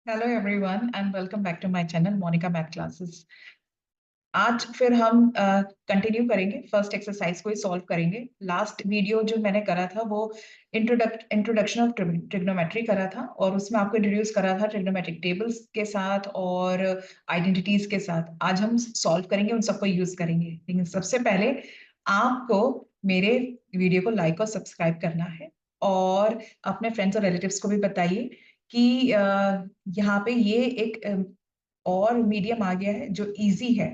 Hello everyone and welcome back to my channel Monika math classes. आज फिर हम continue करेंगे, फर्स्ट एक्सरसाइज को ही सॉल्व करेंगे। लास्ट वीडियो जो मैंने करा था वो इंट्रोडक्शन ऑफ ट्रिग्नोमेट्री करा था और उसमें आपको इंट्रोड्यूस करा था ट्रिग्नोमेट्रिक टेबल्स के साथ और आइडेंटिटीज के साथ। आज हम सॉल्व करेंगे, उन सबको यूज करेंगे। लेकिन सबसे पहले आपको मेरे वीडियो को लाइक और सब्सक्राइब करना है और अपने फ्रेंड्स और रिलेटिव्स को भी बताइए कि यहाँ पे ये एक और मीडियम आ गया है जो इजी है,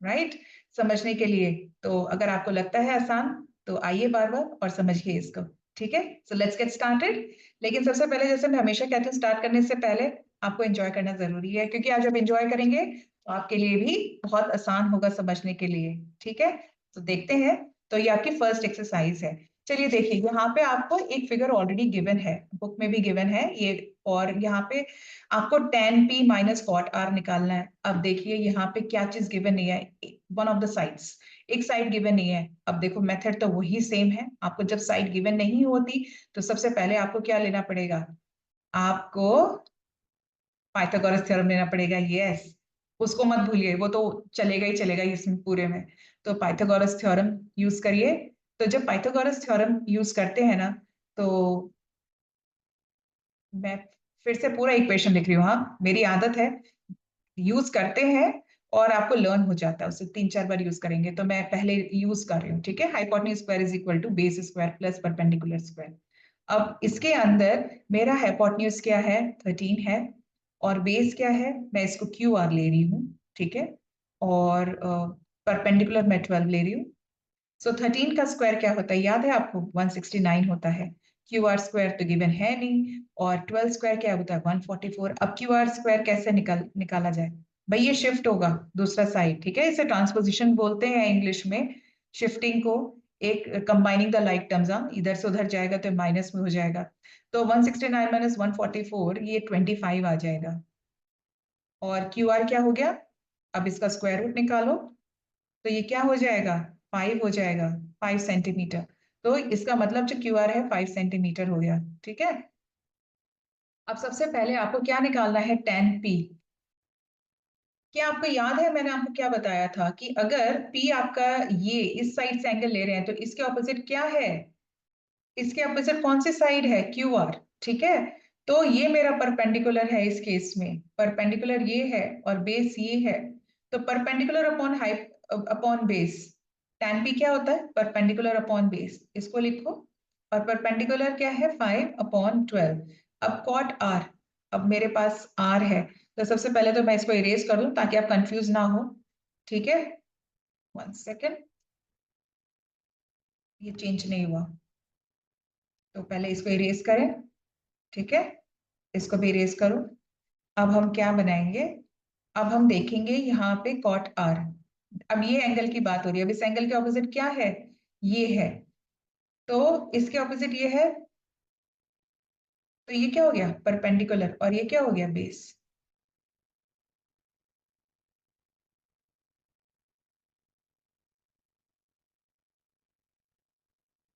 राइट, समझने के लिए। तो अगर आपको लगता है आसान तो आइए बार बार और समझिए इसको। ठीक है, सो लेट्स गेट स्टार्टेड। लेकिन सबसे पहले, जैसे मैं हमेशा कहती हूँ, स्टार्ट करने से पहले आपको एंजॉय करना जरूरी है, क्योंकि आज आप एंजॉय करेंगे तो आपके लिए भी बहुत आसान होगा समझने के लिए। ठीक है, तो देखते हैं। तो ये आपकी फर्स्ट एक्सरसाइज है। चलिए देखिए, यहाँ पे आपको एक फिगर ऑलरेडी गिवन है, बुक में भी गिवन है ये। और यहाँ पे आपको tan p minus cot r निकालना है। अब देखिए यहाँ पे क्या चीज गिवन नहीं है, वन ऑफ द साइड्स, एक साइड गिवन नहीं है। अब देखो मेथड तो वही सेम है। आपको जब साइड गिवन नहीं होती तो सबसे पहले आपको क्या लेना पड़ेगा, आपको पाइथागोरस थ्योरम लेना पड़ेगा। यस, उसको मत भूलिए, वो तो चलेगा ही चलेगा इसमें पूरे में। तो पाइथागोरस थ्योरम यूज करिए। तो जब पाइथागोरस थ्योरम यूज करते हैं ना, तो मैं फिर से पूरा इक्वेशन लिख रही हूँ। हाँ, मेरी आदत है, यूज करते हैं और आपको लर्न हो जाता है, उससे 3-4 बार यूज करेंगे। तो मैं पहले यूज कर रही हूँ। ठीक है, hypotenuse square is equal to base square plus perpendicular square. अब इसके अंदर मेरा हाइपोटेन्यूज क्या है, 13 है, और बेस क्या है, मैं इसको क्यू आर ले रही हूँ। ठीक है, और परपेंडिकुलर मैं 12 ले रही हूँ। सो 13 का स्क्वायर क्या होता है, याद है आपको, 169 होता है। क्यू आर स्क्वायर तो गिवन है नहीं, और 12 स्क्वायर क्या होता है, 144। अब क्यू आर स्क्वायर कैसे निकाला जाए भाई, ये शिफ्ट होगा दूसरा साइड। ठीक है, इसे ट्रांसपोजिशन बोलते हैं इंग्लिश में, शिफ्टिंग को। एक कंबाइनिंग द लाइक टर्म्स, इधर से उधर जाएगा तो माइनस में हो जाएगा। तो 169 माइनस 144, ये 25 आ जाएगा। और क्यू आर क्या हो गया, अब इसका स्क्वायर रूट निकालो, तो ये क्या हो जाएगा, 5 हो जाएगा, 5 सेंटीमीटर। तो इसका मतलब जो क्यू आर है 5 सेंटीमीटर हो गया। ठीक है, अब सबसे पहले आपको क्या निकालना है, tan p। क्या आपको याद है मैंने आपको क्या बताया था कि अगर p आपका ये इस साइड से एंगल ले रहे हैं तो इसके ऑपोजिट क्या है, इसके ऑपोजिट कौन सी साइड है, क्यू आर। ठीक है, तो ये मेरा परपेंडिकुलर है, इस केस में परपेंडिकुलर ये है और बेस ये है। तो perpendicular upon hype upon base, tan p क्या होता है, परपेंडिकुलर अपॉन बेस, इसको लिखो। और परपेंडिकुलर क्या है, 5/12। अब कॉट r, अब मेरे पास r है, तो सबसे पहले तो मैं इसको इरेज कर दूं ताकि आप कंफ्यूज ना हो। ठीक है, 1 सेकेंड, ये चेंज नहीं हुआ, तो पहले इसको इरेज करें। ठीक है, इसको भी इरेज करो। अब हम क्या बनाएंगे, अब हम देखेंगे यहाँ पे कॉट आर। अब ये एंगल की बात हो रही है, अब इस एंगल के ऑपोजिट क्या है, ये है, तो इसके ऑपोजिट ये है, तो ये क्या हो गया, परपेंडिकुलर, और ये क्या हो गया, बेस।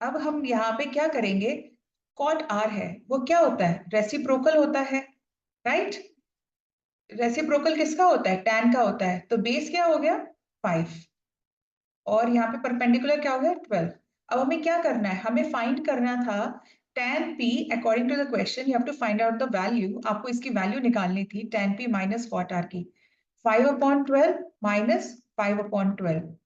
अब हम यहाँ पे क्या करेंगे, कॉट आर है वो क्या होता है, रेसिप्रोकल होता है, राइट। रेसिप्रोकल किसका होता है, टैन का होता है। तो बेस क्या हो गया, 5, और यहाँ पे परपेंडिकुलर क्या हो गया, 12। अब हमें क्या करना है, हमें फाइंड करना था tan p according to the question you have to find out the value. आपको इसकी वैल्यू निकालनी थी tan p minus cot r की, 5/12 minus 5/12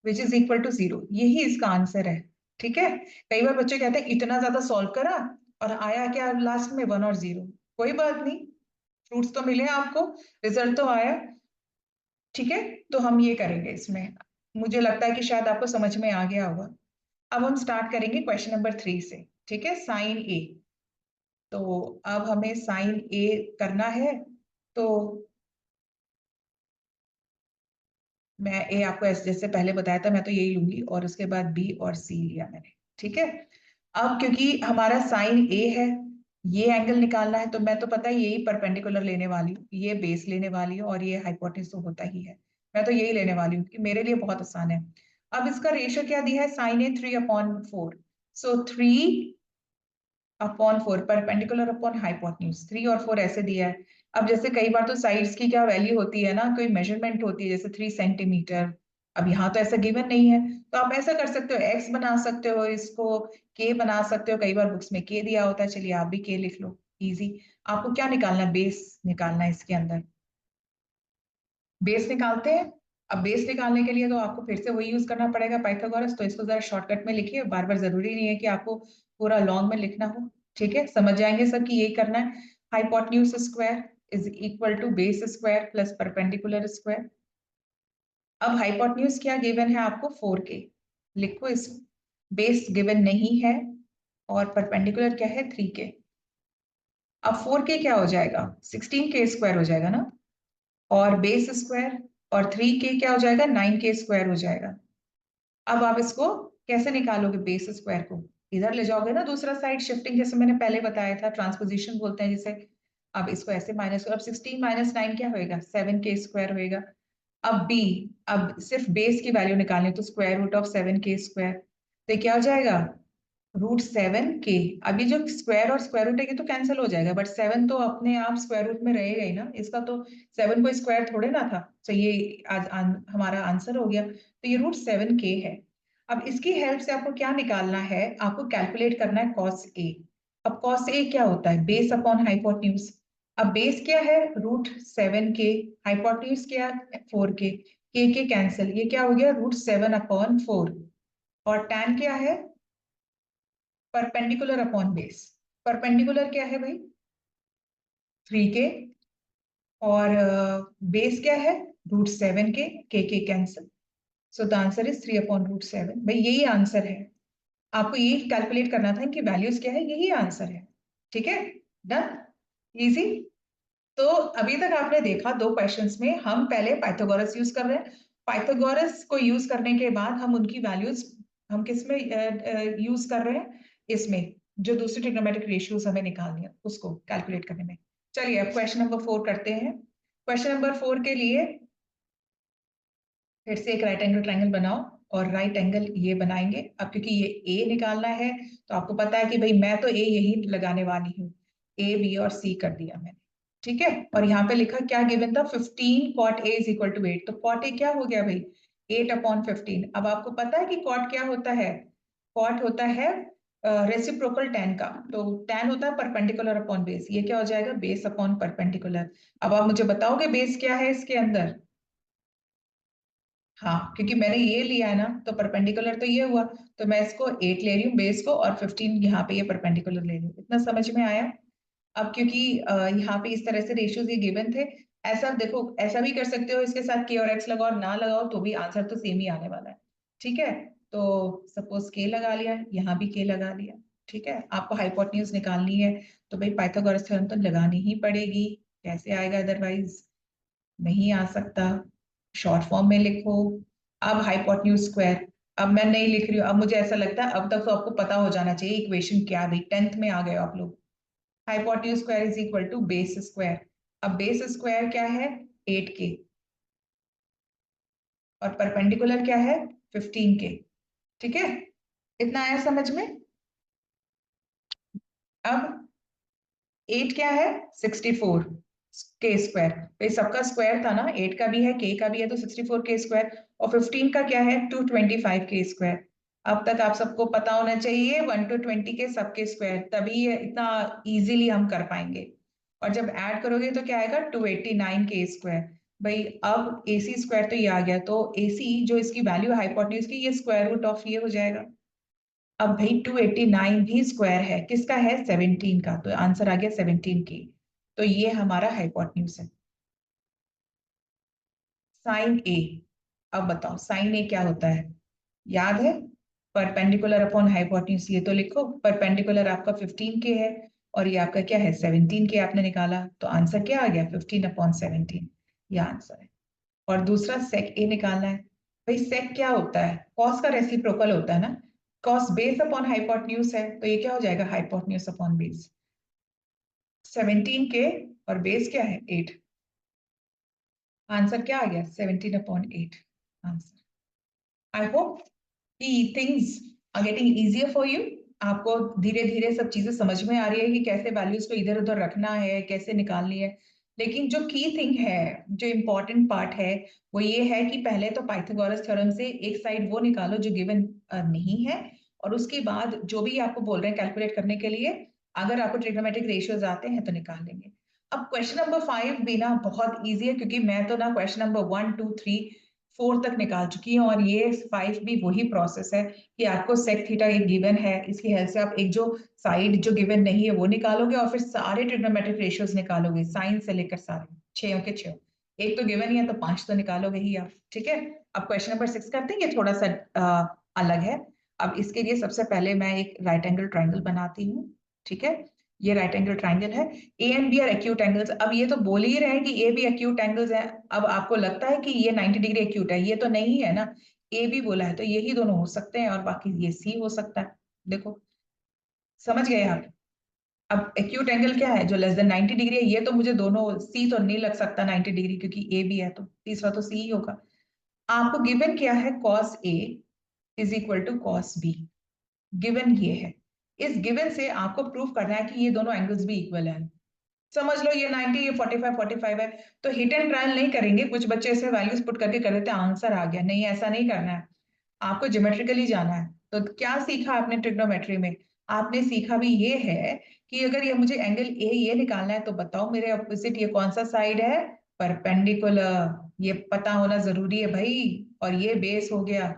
which is equal to 0। यही इसका आंसर है। ठीक है, कई बार बच्चे कहते हैं इतना ज्यादा सॉल्व करा और आया क्या लास्ट में, 1 और 0। कोई बात नहीं, फ्रूट्स तो मिले आपको, रिजल्ट तो आया। ठीक है, तो हम ये करेंगे इसमें, मुझे लगता है कि शायद आपको समझ में आ गया होगा। अब हम स्टार्ट करेंगे क्वेश्चन नंबर 3 से। ठीक है, साइन ए। तो अब हमें साइन ए करना है, तो मैं ए आपको ऐसे जैसे पहले बताया था, मैं तो यही लूंगी, और उसके बाद बी और सी लिया मैंने। ठीक है, अब क्योंकि हमारा साइन ए है, ये एंगल निकालना है, तो मैं तो पता है यही परपेंडिकुलर लेने वाली हूँ, ये बेस लेने वाली हूँ, और ये हाइपोटेन्यूज तो होता ही है। मैं तो यही लेने वाली हूँ कि मेरे लिए बहुत आसान है। अब इसका रेशियो क्या दिया है, साइन ए 3/4। सो 3/4 परपेंडिकुलर अपॉन हाइपोटेन्यूज, 3 और 4 ऐसे दिया है। अब जैसे कई बार तो साइड्स की क्या वैल्यू होती है ना, कोई मेजरमेंट होती है जैसे 3 सेंटीमीटर। अब यहाँ तो ऐसा गिवन नहीं है, तो आप ऐसा कर सकते हो, एक्स बना सकते हो इसको, के बना सकते हो, कई बार बुक्स में के दिया होता है, चलिए आप भी के लिख लो, इजी। आपको क्या निकालना है, बेस निकालना है इसके अंदर। बेस निकालते हैं। अब बेस निकालने के लिए तो आपको फिर से वही यूज करना पड़ेगा, पाइथागोरस। तो इसको जरा शॉर्टकट में लिखिए, बार बार जरूरी नहीं है कि आपको पूरा लॉन्ग में लिखना हो, ठीक है, समझ जाएंगे सब कि यही करना है। Hypotenuse square is equal to base square plus perpendicular square. अब हाइपोटेन्यूज क्या गिवन है आपको, 4k, लिखो इस। बेस गिवन नहीं है और परपेंडिकुलर क्या है, 3k। अब 4k क्या हो जाएगा, 16k स्क्वायर हो जाएगा ना, और बेस स्क्वायर, और 3k क्या हो जाएगा, 9k स्क्वायर हो जाएगा। अब आप इसको कैसे निकालोगे, बेस स्क्वायर को इधर ले जाओगे ना, दूसरा साइड शिफ्टिंग, जैसे मैंने पहले बताया था, ट्रांसपोजिशन बोलते हैं जिसे। अब इसको ऐसे माइनस करो, अब 16 माइनस 9 क्या होएगा, 7k स्क्वायर होएगा। अब बी, अब सिर्फ बेस की वैल्यू निकालनी है, तो square root of 7k square, तो ये क्या हो जाएगा, √7k। अब ये जो स्क्वायर और स्क्वायर रूट है ये तो कैंसिल हो जाएगा, बट 7 तो अपने आप स्क्वायर रूट में रहेगा ही ना, इसका तो 7 को स्क्वायर थोड़े ना था, तो ये आज हमारा आंसर हो गया, तो ये √7k है। अब इसकी हेल्प से आपको क्या निकालना है, आपको कैलकुलेट करना है cos a। अब cos a क्या होता है, बेस अपॉन हाइपोटेन्यूज। अब बेस क्या है, √7k, हाइपोटेन्यूज क्या है, 4k, के कैंसिल, ये क्या हो गया, √7/4। और tan क्या है, परपेंडिकुलर अपॉन बेस। परपेंडिकुलर क्या है भाई, 3k, और बेस क्या है, √7k, के cancel, so the answer is 3/√7। भाई यही आंसर है, आपको यही कैलकुलेट करना था, इनकी वैल्यूज क्या है, यही आंसर है, ठीक है, डन, इजी। तो अभी तक आपने देखा दो क्वेश्चंस में हम पहले पाइथागोरस यूज कर रहे हैं, पाइथागोरस को यूज करने के बाद हम उनकी वैल्यूज हम किस में यूज कर रहे हैं, इसमें जो दूसरी ट्रिग्नोमेट्रिक रेशियोज हमें निकालनी है उसको कैलकुलेट करने में। चलिए अब क्वेश्चन नंबर 4 करते हैं। क्वेश्चन नंबर 4 के लिए फिर से एक राइट एंगल ट्रायंगल बनाओ, और राइट एंगल ये बनाएंगे। अब क्योंकि ये ए निकालना है, तो आपको पता है कि भाई मैं तो ए यही लगाने वाली हूँ, ए बी और सी कर दिया मैंने, ठीक है। और यहाँ पे लिखा क्या गिवन था, 15 cot a is equal to 8, तो cot a क्या हो गया भाई, 8/15। अब आपको पता है कि cot क्या होता है, cot होता है रेसिप्रोकल tan का, तो tan होता है परपेंडिकुलर अपॉन बेस, ये क्या हो जाएगा, बेस अपॉन परपेंडिकुलर। अब आप मुझे बताओगे बेस क्या है इसके अंदर, हाँ क्योंकि मैंने ये लिया है ना, तो परपेंडिकुलर तो ये हुआ, तो मैं इसको 8 ले रही हूँ बेस को, और 15 यहाँ पे ये परपेंडिकुलर ले रही हूँ, इतना समझ में आया। अब क्योंकि यहाँ पे इस तरह से रेशियोज ये गिवन थे, ऐसा देखो, ऐसा भी कर सकते हो, इसके साथ के और एक्स लगाओ और ना लगाओ तो भी आंसर तो सेम ही आने वाला है, ठीक है। तो सपोज के लगा लिया, यहाँ भी के लगा लिया, ठीक है। आपको हाइपोटेन्यूज निकालनी है, तो भाई पाइथागोरस थ्योरम तो लगानी ही पड़ेगी, कैसे आएगा अदरवाइज, नहीं आ सकता। शॉर्ट फॉर्म में लिखो। अब हाइपोटेन्यूज स्क्वायर, अब मैं नहीं लिख रही हूँ, अब मुझे ऐसा लगता है अब तक तो आपको पता हो जाना चाहिए इक्वेशन क्या है, 10th में आ गए हो आप लोग। Hypotenuse square is equal to base square. अब बेस स्क्वायर क्या है, 8k, और परपेंडिकुलर क्या है, 15k, ठीक है, इतना आया समझ में। अब 8 क्या है, 64 के स्क्वायर, तो सबका स्क्वायर था ना, 8 का भी है के का भी है, तो 64 के स्क्वायर, और 15 का क्या है, 225 के स्क्वायर। अब तक आप सबको पता होना चाहिए 1 to 20 के सबके स्क्वायर, तभी ये इतना इजीली हम कर पाएंगे। और जब ऐड करोगे तो क्या आएगा, 289 के स्क्वायर। भाई अब AC स्क्वायर तो ये आ गया, तो AC जो इसकी वैल्यू हाइपोटेन्यूज की, ये स्क्वायर रूट ऑफ ये हो जाएगा। अब भाई 289 भी स्क्वायर है, किसका है, 17 का, तो आंसर आ गया 17 की। तो ये हमारा हाइपोटेन्यूज है। साइन ए, अब बताओ साइन ए क्या होता है, याद है, परपेंडिकुलर अपॉन हाइपोटेन्यूज, ये तो लिखो, परपेंडिकुलर आपका 15k है, और ये आपका क्या है, 17k आपने निकाला, तो आंसर क्या आ गया, 15/17, ये आंसर है। और दूसरा सेक ए निकालना है। भाई सेक क्या होता है, कॉस का रेसिप्रोकल होता है ना, कॉस बेस अपॉन हाइपोटेन्यूज है, तो ये क्या हो जाएगा, हाइपोटेन्यूज अपॉन बेस, 17k, और बेस क्या है, 8, आंसर क्या आ गया, 17/8 आंसर। आई होप कि things are getting easier for you, आपको धीरे धीरे सब चीजें समझ में आ रही है कि कैसे वैल्यूज को इधर उधर रखना है, कैसे निकालनी है। लेकिन जो की थिंग है, जो इम्पोर्टेंट पार्ट है, वो ये है कि पहले तो पाइथागोरस थ्योरम से एक साइड वो निकालो जो गिवन नहीं है, और उसके बाद जो भी आपको बोल रहे हैं कैलकुलेट करने के लिए, अगर आपको ट्रिग्नोमेट्रिक रेशियोज आते हैं तो निकाल लेंगे। अब क्वेश्चन नंबर 5 भी ना बहुत इजी है, क्योंकि मैं तो ना क्वेश्चन नंबर 1 2 3 4 तक निकाल चुकी हूँ, और ये 5 भी वही प्रोसेस है कि आपको सेक थीटा एक गिवन है, इसकी हेल्प से आप एक जो साइड जो गिवन नहीं है वो निकालोगे, और फिर सारे ट्रिग्नोमेट्रिक रेशियोज निकालोगे, साइन से लेकर सारे छह के छह। एक तो गिवन ही है तो 5 तो निकालोगे ही आप, ठीक है। अब क्वेश्चन नंबर 6 करते हैं, ये थोड़ा सा अलग है। अब इसके लिए सबसे पहले मैं एक राइट एंगल ट्राइंगल बनाती हूँ, ठीक है। ये राइट एंगल ट्राइंगल है, A and B are acute angles. अब ये तो बोल ही रहे हैं कि ए बी एक्यूट एंगल्स है। अब आपको लगता है कि ये 90 डिग्री एक्यूट है, ये तो नहीं है ना। ए बी बोला है तो यही दोनों हो सकते हैं, और बाकी ये सी हो सकता है। देखो, समझ गए आप। अब एक्यूट एंगल क्या है, जो लेस देन 90 डिग्री है, ये तो मुझे दोनों सी तो नहीं लग सकता 90 डिग्री, क्योंकि ए भी है, तो तीसरा तो सी ही होगा। आपको गिवन क्या है, cos A is equal to cos B, given ये है। इस गिवन से आपको प्रूव करना है कि ये दोनों एंगल्स भी इक्वल है। समझ लो ये 90, ये 45 45 है, तो हिट एंड ट्रायल नहीं करेंगे। कुछ बच्चे ऐसे वैल्यूज पुट करके कर देते हैं, आंसर आ गया। नहीं, ऐसा नहीं करना है, आपको ज्योमेट्रिकली जाना है। तो क्या सीखा आपने ट्रिग्नोमेट्री में, आपने सीखा भी ये है कि अगर ये मुझे एंगल ए ये निकालना है, तो बताओ मेरे ऑपोजिट ये कौन सा साइड है, परपेंडिकुलर। ये पता होना जरूरी है भाई। और ये बेस हो गया,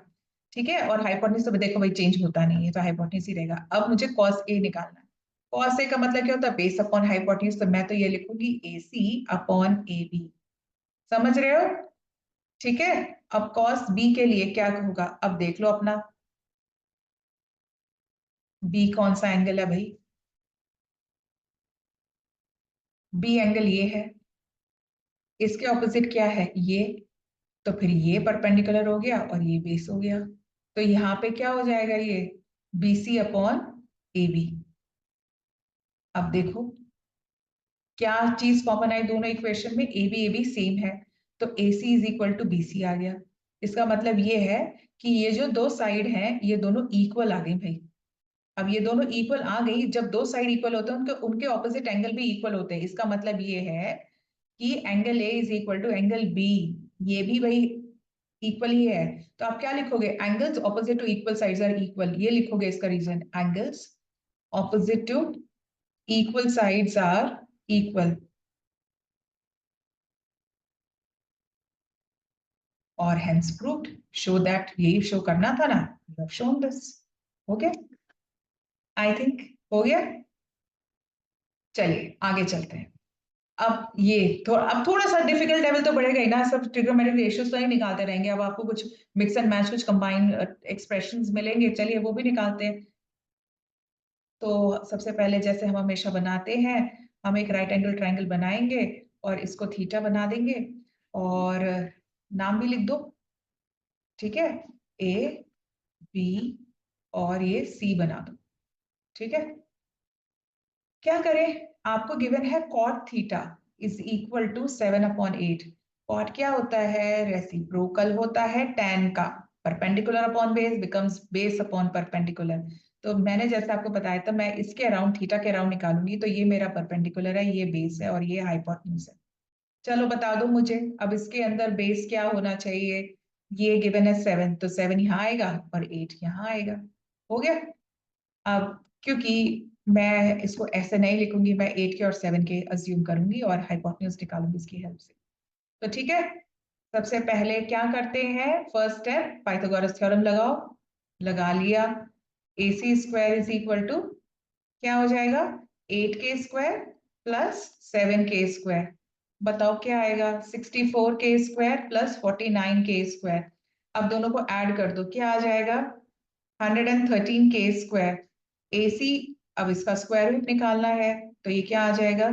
ठीक है। और हाइपोटेन्यूज तो देखो भाई चेंज होता नहीं है, तो हाइपोटेन्यूज ही रहेगा। अब मुझे कॉस ए निकालना है। कॉस ए का मतलब क्या होता है, बेस अपॉन हाइपोटेन्यूज। तो मैं तो ये लिखूंगी ए सी अपॉन ए बी, समझ रहे हो, ठीक है। अब कॉस बी के लिए क्या होगा, अब देख लो अपना, बी कौन सा एंगल है भाई, बी एंगल ये है, इसके ऑपोजिट क्या है ये, तो फिर ये परपेंडिकुलर हो गया और ये बेस हो गया। तो यहाँ पे क्या हो जाएगा, ये B C upon A B. अब देखो क्या चीज कॉमन आई दोनों इक्वेशन में, ए बी सेम है, तो A C is equal to B C आ गया। इसका मतलब ये है कि ये जो दो साइड हैं ये दोनों इक्वल आ गई भाई। अब ये दोनों इक्वल आ गई, जब दो साइड इक्वल होते हैं उनके उनके ऑपोजिट एंगल भी इक्वल होते हैं। इसका मतलब ये है कि angle A is equal to angle B, ये भी भाई इक्वल ही है। तो आप क्या लिखोगे, angles opposite to equal sides are equal, ये लिखोगे इसका reason, angles opposite to equal sides are equal. और हेंस प्रूव्ड, शो दैट, यही शो करना था ना, you have shown this. Okay, I think हो गया। चलिए आगे चलते हैं। अब ये अब थोड़ा सा डिफिकल्ट लेवल तो बढ़ेगा ही ना, सब ट्रिग्नोमेट्रिक रेशियोज तो ही निकालते रहेंगे। अब आपको कुछ मिक्स एंड मैच, कुछ कंबाइन एक्सप्रेशंस मिलेंगे, चलिए वो भी निकालते हैं। तो सबसे पहले जैसे हम हमेशा बनाते हैं, हम एक राइट एंगल ट्राइंगल बनाएंगे और इसको थीटा बना देंगे, और नाम भी लिख दो, ठीक है, ए बी, और ये सी बना दो, ठीक है। क्या करें, आपको गिवन है cot theta is equal to 7/8। Cot क्या होता है, रेसिप्रोकल होता है tan का, perpendicular upon base becomes base upon perpendicular. तो मैंने जैसे आपको बताया था, मैं इसके अराउंड थीटा के अराउंड निकालूंगी, तो ये मेरा परपेंडिकुलर है, ये बेस है, और ये हाइपोटेन्यूज है। चलो बता दो मुझे, अब इसके अंदर बेस क्या होना चाहिए। ये गिवन है 7, तो 7 यहाँ आएगा और 8 यहाँ आएगा, हो गया। अब क्योंकि मैं इसको ऐसे नहीं लिखूंगी, मैं 8 के और 7 के अज्यूम करूंगी और हाइपोटेन्यूज निकालूंगी इसकी हेल्प से। तो ठीक है, सबसे पहले क्या करते हैं, फर्स्ट स्टेप पाइथागोरस थ्योरम लगाओ। लगा लिया, ए सी स्क्वायर इज इक्वल टू क्या हो जाएगा, 8 के स्क्वायर प्लस 7 के स्क्वायर। बताओ क्या आएगा, 64 के स्क्वायर प्लस 49 के स्क्वायर। अब दोनों को ऐड कर दो, क्या आ जाएगा, 113 के स्क्वायर। ए सी, अब इसका स्क्वायर रूट निकालना है, तो ये क्या आ जाएगा,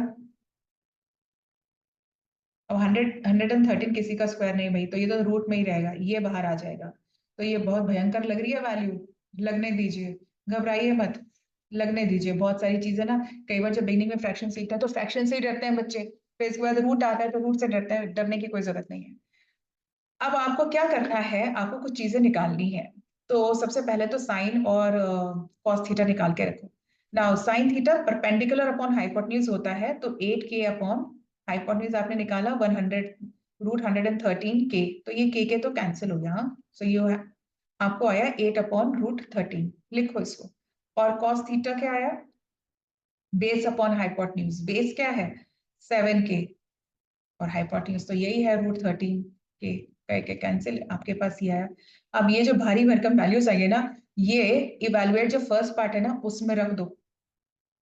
अब 113 किसी का स्क्वायर नहीं भाई, तो ये तो रूट में ही रहेगा, ये बाहर आ जाएगा। तो ये बहुत भयंकर लग रही है वैल्यू, लगने दीजिए, घबराइए मत, लगने दीजिए। बहुत सारी चीजें ना, कई बार जब बिगनिंग में फ्रैक्शन सीखते हैं तो फ्रैक्शन से ही डरते हैं बच्चे, फिर इसके बाद रूट आता है तो रूट से डरते हैं, डरने की कोई जरूरत नहीं है। अब आपको क्या करना है, आपको कुछ चीजें निकालनी है। तो सबसे पहले तो साइन और कॉस थीटा निकाल के रखो। Now sine theta perpendicular upon hypotenuse होता है, तो 8 के अपॉन हाइपोटेन्यूज आपने निकाला 100√113 के, तो ये के तो कैंसिल हो गया। हाँ, सो ये आपको आया 8/√13, लिखो इसको। और कॉस थीटा क्या आया? बेस अपॉन हाइपोटेन्यूज, बेस क्या है 7 के, और हाइपोटेन्यूज तो यही है √13 के कैंसिल, आपके पास ये आया। अब ये जो भारी भरकम वैल्यूज आएंगे ना, ये इवेलुएट जो फर्स्ट पार्ट है ना उसमें रख दो।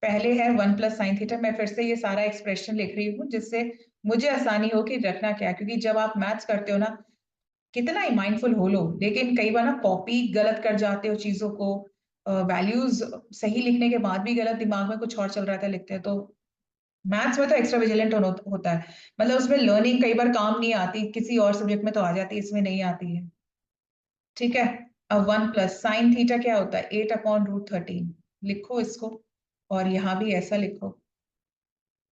पहले है 1 + sin θ, मैं फिर से ये सारा एक्सप्रेशन लिख रही हूँ जिससे मुझे आसानी हो कि रखना क्या है, क्योंकि जब आप मैथ्स करते हो ना, कितना ही माइंडफुल हो लो, लेकिन कई बार ना कॉपी गलत कर जाते हो चीजों को, वैल्यूज सही लिखने के बाद भी गलत, दिमाग में कुछ और चल रहा था लिखते हैं, तो मैथ्स में तो एक्स्ट्रा विजिलेंट होता है। मतलब उसमें लर्निंग कई बार काम नहीं आती, किसी और सब्जेक्ट में तो आ जाती है, इसमें नहीं आती है। ठीक है, अब 1 + sin θ क्या होता है 8/√13, लिखो इसको। और यहाँ भी ऐसा लिखो।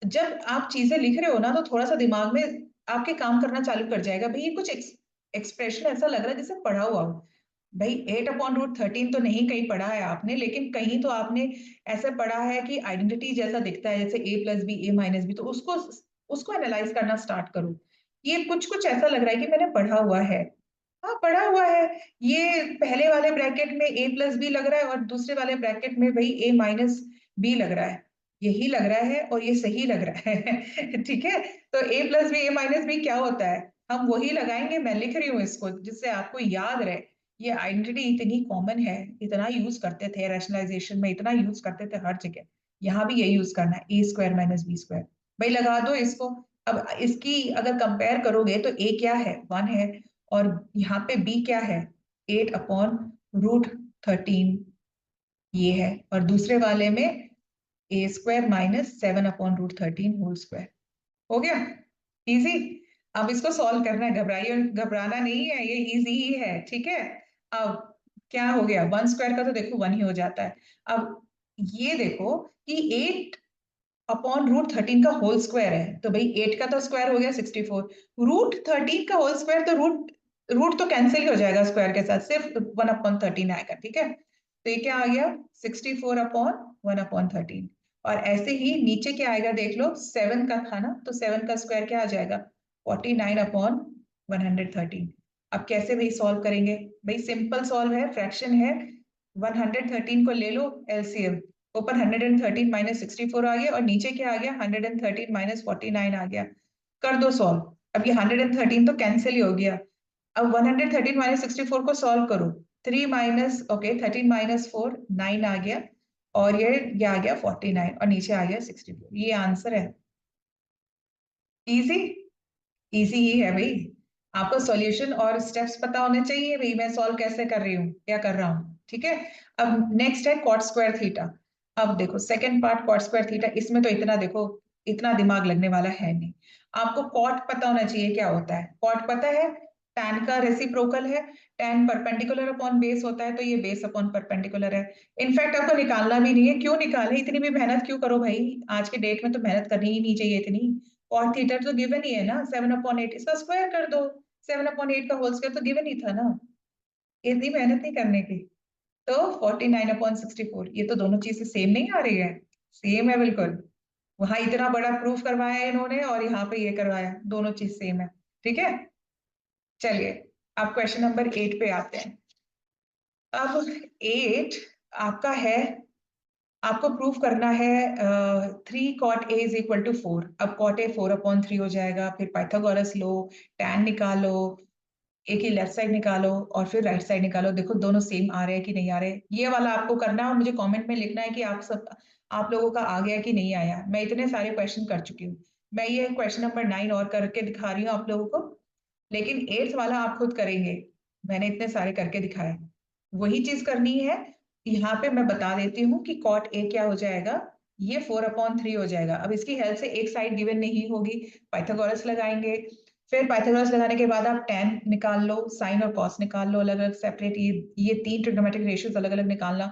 जब आप चीजें लिख रहे हो ना, तो थोड़ा सा दिमाग में आपके काम करना चालू कर जाएगा। भाई ये कुछ एक्सप्रेशन ऐसा लग रहा है जैसे पढ़ा हुआ हो। भाई 8/√13 तो नहीं कहीं पढ़ा है आपने, लेकिन कहीं तो आपने ऐसा पढ़ा है कि आइडेंटिटी जैसा दिखता है, जैसे a+b a-b, तो उसको एनालाइज करना स्टार्ट करो। ये कुछ कुछ ऐसा लग रहा है कि मैंने पढ़ा हुआ है। हाँ, पढ़ा हुआ है। ये पहले वाले ब्रैकेट में a+b लग रहा है, और दूसरे वाले ब्रैकेट में भाई a-b लग रहा है। यही लग रहा है और ये सही लग रहा है। ठीक है, तो a+b a-b क्या होता है, हम वही लगाएंगे। मैं लिख रही हूँ इसको जिससे आपको याद रहे। ये आइडेंटिटी इतनी कॉमन है, इतना यूज करते थे रैशनलाइजेशन में, इतना यूज करते थे हर जगह। यहाँ भी ये यूज करना है, a² - b²। भाई लगा दो इसको। अब इसकी अगर कंपेयर करोगे तो a क्या है 1 है, और यहाँ पे b क्या है 8/√13 ये है, और दूसरे वाले में a² - 7/√13 हो गया। इजी। अब इसको सॉल्व करना है, घबराइए, घबराना नहीं है, ये इजी ही है। ठीक है, अब क्या हो गया, 1² का तो देखो 1 ही हो जाता है। अब ये देखो कि 8/√13 का होल स्क्वायर है, तो भाई 8 का तो स्क्वायर हो गया 64, √13 का होल स्क्वायर, तो रूट रूट तो कैंसिल ही हो जाएगा स्क्वायर के साथ, सिर्फ 1/13 आएगा। ठीक है, तो ये क्या आ गया 64/1/13। और ऐसे ही नीचे क्या आएगा देख लो, 7 का था ना, तो 7 का स्क्वायर क्या आ जाएगा 49/113। अब कैसे भाई सॉल्व करेंगे? भाई सिंपल सॉल्व है, फ्रैक्शन है। 113 को ले लो एलसीएम, ऊपर 113 - 64 आ गया, और नीचे क्या आ गया 113 - 49 आ गया। कर दो सॉल्व। अब ये 113 तो कैंसिल ही हो गया। अब 113 - 64 को सॉल्व करो। 3 माइनस ओके 13 - 4 9 आ गया, और ये आ गया 49, और नीचे आ गया 64। ये आंसर है। इजी, इजी ही है भाई। आपको सॉल्यूशन और स्टेप्स पता होने चाहिए भाई, मैं सॉल्व कैसे कर रही हूँ, क्या कर रहा हूँ। ठीक है, अब नेक्स्ट है कॉट स्क्वायर थीटा। अब देखो second part cot square theta, इसमें तो इतना देखो, इतना दिमाग लगने वाला है नहीं। आपको कॉट पता होना चाहिए क्या होता है। कॉट पता है, टैन का रेसिप्रोकल है। टैन परपेंडिकुलर अपॉन बेस होता है, तो ये बेस अपॉन परपेंडिकुलर है। इनफैक्ट आपको निकालना भी नहीं है, क्यों निकाले, इतनी भी मेहनत क्यों करो भाई, आज के डेट में तो मेहनत करनी ही नहीं चाहिए इतनी। कॉट थीटा तो गिवन ही है ना 7/8, इसका स्क्वायर कर दो। 7/8 का होल स्क्वायर तो गिवन ही था ना, इतनी मेहनत नहीं करने की। तो 49/64, ये तो दोनों चीजें सेम नहीं आ रही है? सेम है बिल्कुल। वहां इतना बड़ा प्रूफ करवाया है इन्होंने, और यहाँ पे ये करवाया, दोनों चीज सेम है। ठीक है, चलिए अब क्वेश्चन नंबर 8 पे आते हैं। अब 8 आपका है, आपको प्रूफ करना है 3 cot A = 4। अब cot A 4/3 हो जाएगा, फिर पाइथागोरस लो, tan निकालो, एक ही लेफ्ट साइड निकालो, और फिर राइट साइड निकालो। देखो दोनों सेम आ रहे हैं कि नहीं आ रहे, ये वाला आपको करना है, और मुझे कमेंट में लिखना है कि आप लोगों का आ गया कि नहीं आया। मैं इतने सारे क्वेश्चन कर चुकी हूँ। मैं ये क्वेश्चन नंबर 9 और करके दिखा रही हूँ आप लोगों को, लेकिन 8th वाला आप खुद करेंगे। मैंने इतने सारे करके दिखाए, वही चीज करनी है। यहाँ पे मैं बता देती हूँ कि कॉट ए क्या हो जाएगा, ये 4/3 हो जाएगा। अब इसकी हेल्प से एक साइड गिवन नहीं होगी, पाइथागोरस लगाएंगे। फिर पाइथागोरस लगाने के बाद आप tan निकाल लो, साइन और कॉस निकाल लो अलग अलग सेपरेट, ये 3 ट्रिग्नोमेट्रिक रेशियोज अलग अलग निकालना।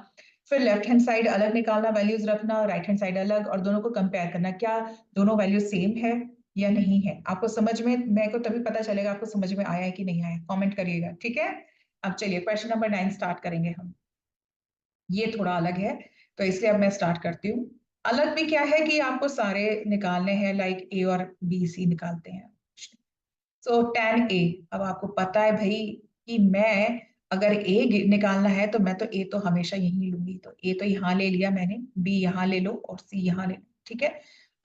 फिर लेफ्ट हैंड साइड अलग निकालना, वैल्यूज रखना, राइट हैंड साइड अलग, और दोनों को कंपेयर करना, क्या दोनों वैल्यू सेम है या नहीं है। आपको समझ में, मेरे को तभी पता चलेगा आपको समझ में आया है कि नहीं आया, कमेंट करिएगा। ठीक है, अब चलिए क्वेश्चन नंबर 9 स्टार्ट करेंगे हम। ये थोड़ा अलग है, तो इसलिए अब मैं स्टार्ट करती हूँ। अलग भी क्या है कि आपको सारे निकालने हैं, लाइक ए और बी सी निकालते हैं। सो tan ए, अब आपको पता है भाई कि मैं अगर ए निकालना है तो मैं तो ए तो हमेशा यही लूंगी, तो ए तो यहाँ ले लिया मैंने, बी यहाँ ले लो और सी यहाँ ले लो, ठीक है।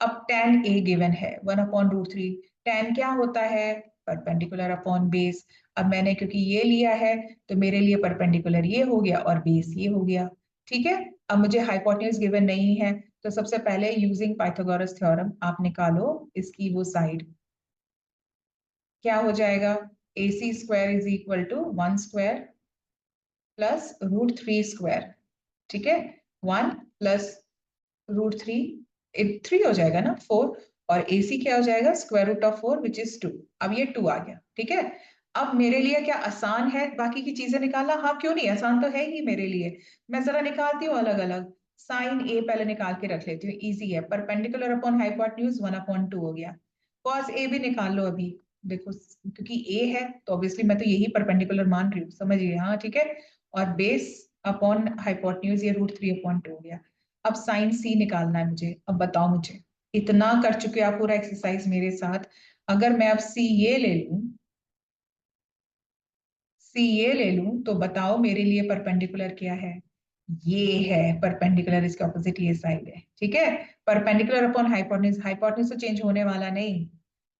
अब tan ए गिवन है 1/√3। tan क्या होता है? Perpendicular upon base. अब मैंने क्योंकि ये लिया है तो मेरे लिए परपेंडिकुलर ये हो गया और बेस ये हो गया, ठीक है। अब मुझे हाइपोटेन्यूज गिवन नहीं है, तो सबसे पहले यूजिंग पाइथागोरस थ्योरम आप निकालो इसकी वो साइड। क्या हो जाएगा? AC square is equal to 1 square plus √3 square, ठीक है। 1 प्लस √3, 3 हो जाएगा ना, 4, और AC क्या हो जाएगा? √4 विच इज 2। अब ये 2 आ गया, ठीक है। अब मेरे लिए क्या आसान है बाकी की चीजें निकालना? हाँ, क्यों नहीं, आसान तो है ही मेरे लिए। मैं जरा निकालती हूँ अलग अलग। साइन ए पहले निकाल के रख लेती हूँ, इजी है। परपेंडिकुलर अपॉन हाइपोटेन्यूज 1/2 हो गया। कॉस ए भी निकाल लो अभी। देखो क्योंकि ए है तो ऑब्वियसली मैं तो यही परपेंडिकुलर मान रही हूँ, समझिए, हाँ ठीक है। और बेस अपॉन हाइपोटेन्यूज ये √3/2 हो गया। अब साइन सी निकालना है मुझे। अब बताओ मुझे, इतना कर चुके आप पूरा एक्सरसाइज मेरे साथ, अगर मैं अब सी ये ले लूं, सी ये ले लूं तो बताओ मेरे लिए परपेंडिकुलर क्या है? ये है परपेंडिकुलर, इसके ऑपोजिट ये साइड है, ठीक है। परपेंडिकुलर अपॉन हाइपोटेन्यूज, हाइपोटेन्यूज तो चेंज होने वाला नहीं,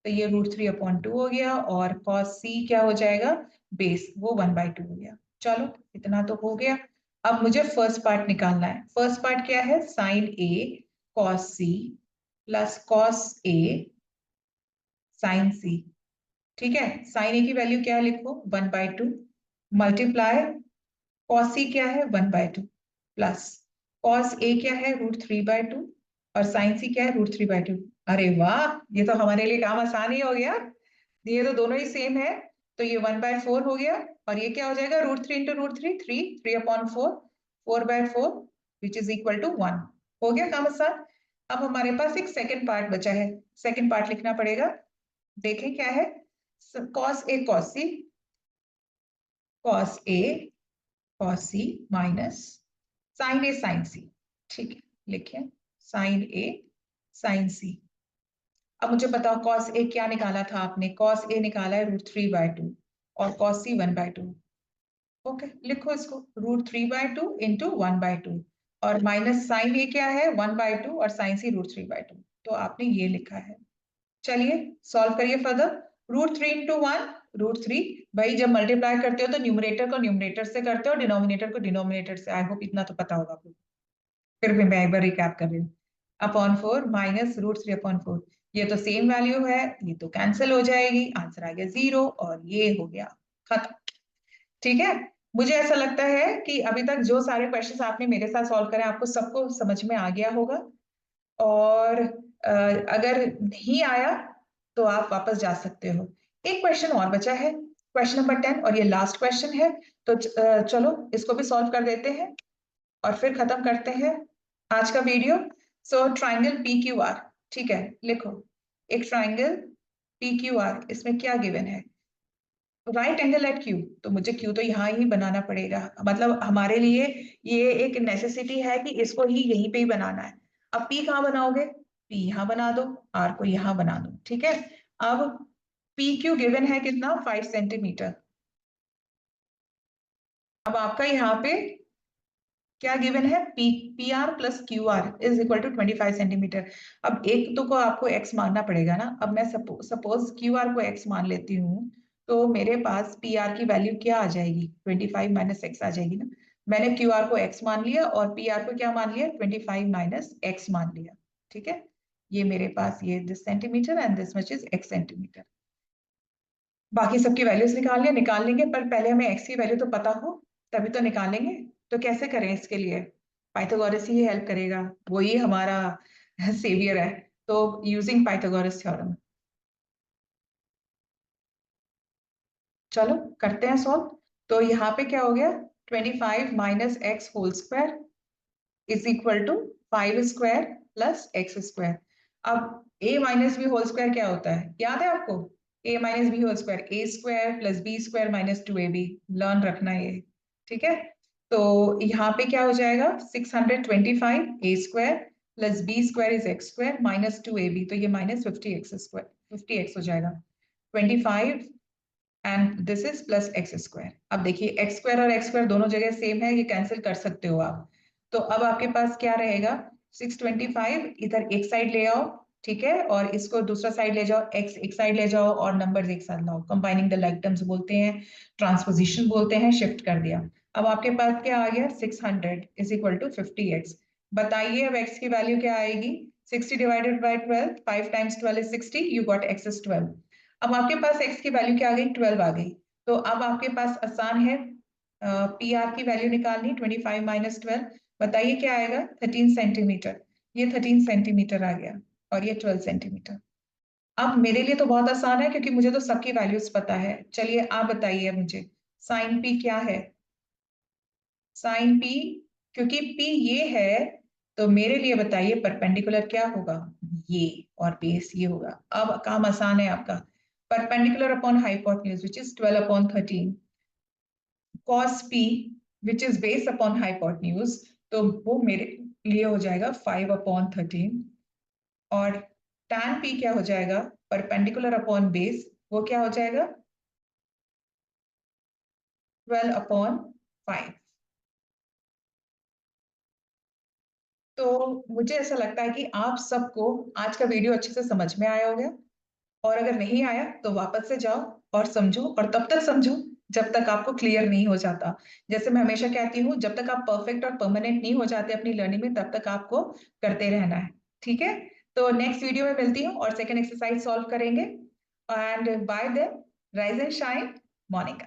तो ये √3/2 हो गया। और cos सी क्या हो जाएगा? बेस, वो 1/2 हो गया। चलो इतना तो हो गया। अब मुझे फर्स्ट पार्ट निकालना है। फर्स्ट पार्ट क्या है? साइन ए cos सी प्लस cos ए साइन सी, ठीक है। साइन ए की वैल्यू क्या लिखो? 1/2 मल्टीप्लाई cos सी क्या है? 1/2 प्लस cos ए क्या है? √3/2 और साइन सी क्या है? √3/2। अरे वाह, ये तो हमारे लिए काम आसान ही हो गया, ये तो दोनों ही सेम है। तो ये 1/4 हो गया, और ये क्या हो जाएगा? √3 into √3, 3/4, 4/4 which is equal to 1। हो गया काम आसान। अब हमारे पास एक सेकंड पार्ट बचा है, सेकंड पार्ट लिखना पड़ेगा। देखें क्या है? cos A cos C, cos A cos C minus sine A sin C, ठीक है। लिखें साइन A sin C। अब मुझे बताओ cos A क्या निकाला था आपने? cos A निकाला है √3/2 और cos C 1/2। ओके, लिखो इसको √3/2 इंटू 1/2, और माइनस साइन A क्या है? 1/2 और साइन C √3/2। तो आपने ये लिखा है। चलिए सॉल्व करिए फर्दर। √3 इंटू 1 √3। भाई जब मल्टीप्लाई करते हो तो न्यूमरेटर को न्यूमरेटर से करते हो, डिनोमिनेटर को डिनोमिनेटर से। आई होप इतना तो पता होगा आपको, फिर भी मैं एक बार रिकैप कर रही हूँ। अपॉन 4 माइनस √3/4, ये तो सेम वैल्यू है, ये तो कैंसिल हो जाएगी, आंसर आ गया 0, और ये हो गया खत्म, ठीक है। मुझे ऐसा लगता है कि अभी तक जो सारे क्वेश्चंस आपने मेरे साथ सॉल्व करे आपको सबको समझ में आ गया होगा। और अगर नहीं आया तो आप वापस जा सकते हो। एक क्वेश्चन और बचा है, क्वेश्चन नंबर 10, और ये लास्ट क्वेश्चन है। तो चलो इसको भी सॉल्व कर देते हैं और फिर खत्म करते हैं आज का वीडियो। सो ट्राइंगल PQR, ठीक है, लिखो एक ट्राइंगल PQR, इसमें क्या गिवन है? राइट एंगल एट Q, तो मुझे Q तो यहाँ ही बनाना पड़ेगा, मतलब हमारे लिए ये एक नेसेसिटी है कि इसको ही यहीं पे ही बनाना है। अब P कहाँ बनाओगे? P यहाँ बना दो, R को यहाँ बना दो, ठीक है। अब PQ गिवन है कितना? 5 सेंटीमीटर। अब आपका यहाँ पे क्या गिवन है? PR plus QR is equal to 25 centimetre. अब एक तो को आपको x मानना पड़ेगा ना। अब मैं सपोज QR को x मान लेती हूँ, तो मेरे पास PR की वैल्यू क्या आ जाएगी? 25 माइनस x आ जाएगी ना। मैंने QR को x मान लिया और PR को क्या मान लिया? 25 माइनस x मान लिया, ठीक है। ये मेरे पास ये this centimetre and this much is x centimetre. बाकी सबकी वैल्यूज निकाल लेंगे, पर पहले हमें x की वैल्यू तो पता हो तभी तो निकालेंगे। तो कैसे करें इसके लिए? पाइथागोरस ही हेल्प करेगा, वही हमारा सेवियर है। तो यूजिंग पाइथागोरस थ्योरम, चलो करते हैं सॉल्व। तो यहाँ पे क्या हो गया? 25 minus X whole square is equal to 5 square plus X square. अब a minus B whole square क्या होता है, याद है आपको? a minus B whole square, A square plus B square minus 2ab, learn रखना ये, ठीक है। तो यहाँ पे क्या हो जाएगा? 625 a square plus B square is X square minus 2ab, तो ये माइनस 50x स्क्वायर, 50x हो जाएगा 25 and this is plus X square. अब देखिए एक्स स्क्वायर और एक्स स्क्वायर दोनों जगह सेम है, ये कैंसिल कर सकते हो आप। तो अब आपके पास क्या रहेगा, 625 इधर एक साइड ले आओ, ठीक है, और इसको दूसरा साइड ले जाओ, एक्स एक साइड ले जाओ और नंबर्स एक साथ लाओ, कंबाइनिंग द लाइक टर्म्स बोलते हैं, ट्रांसपोजिशन बोलते हैं, शिफ्ट कर दिया। अब आपके पास क्या आ गया, 600 इज इक्वल टू 50x। बताइए अब x की वैल्यू क्या आएगी, 60 divided by 12, 5 times 12 is 60, you got x is 12। अब आपके पास x की वैल्यू क्या आ गई, 12 आ गई। तो अब आपके पास आसान है पी आर की वैल्यू निकालनी, 25 माइनस 12, बताइए क्या आएगा, 13 सेंटीमीटर। ये 13 सेंटीमीटर आ गया और ये 12 सेंटीमीटर। अब मेरे लिए तो बहुत आसान है क्योंकि मुझे तो सबकी वैल्यूज पता है। चलिए आप बताइए मुझे साइन पी क्या है, साइन पी, क्योंकि पी ये है तो मेरे लिए बताइए परपेंडिकुलर क्या होगा, ये, और बेस ये होगा। अब काम आसान है आपका, perpendicular upon hypotenuse which is 12 upon 13, cos p which is base upon hypotenuse, तो वो मेरे लिए हो जाएगा 5 अपॉन 13, और tan p क्या हो जाएगा, परपेंडिकुलर अपॉन बेस, वो क्या हो जाएगा 12 अपॉन 5। तो मुझे ऐसा लगता है कि आप सबको आज का वीडियो अच्छे से समझ में आया होगा, और अगर नहीं आया तो वापस से जाओ और समझो, और तब तक समझो जब तक आपको क्लियर नहीं हो जाता। जैसे मैं हमेशा कहती हूँ, जब तक आप परफेक्ट और परमानेंट नहीं हो जाते अपनी लर्निंग में, तब तक आपको करते रहना है, ठीक है। तो नेक्स्ट वीडियो में मिलती हूँ और सेकंड एक्सरसाइज सॉल्व करेंगे, and bye then rise and shine, Monika.